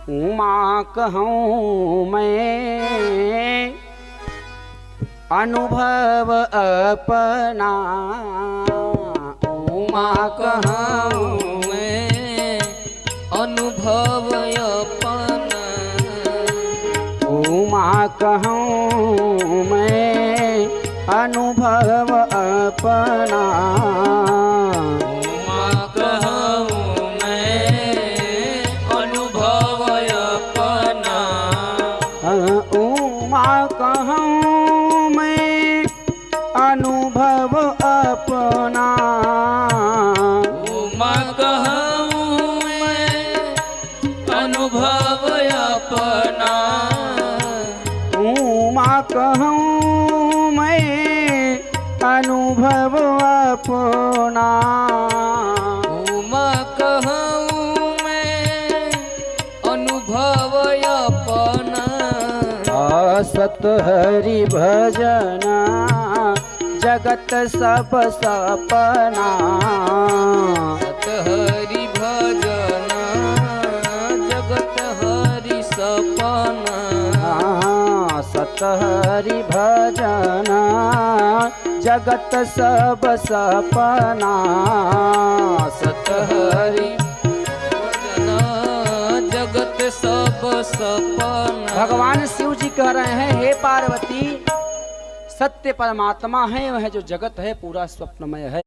उमा कहूँ मैं अनुभव अपना, उमा कहूँ मैं अनुभव अपना, उमा कहूँ मैं अनुभव अपना, उमा कहूँ मैं अनुभव अपना, उमा कहूँ मैं अनुभव अपना, उमा कहूँ मैं अनुभव अपना, उमा कहूँ मैं अनुभव अपना, उमा कहूँ मैं अनुभव अपना, सत हरि भजना जगत सब सपना, सत हरि भजना जगत हरि सपना, सत हरि भजना जगत सब सपना, सत हरि भजना जगत सब सपना। भगवान शिव जी कह रहे हैं, हे पार्वती, सत्य परमात्मा है वह जो जगत है पूरा स्वप्नमय है।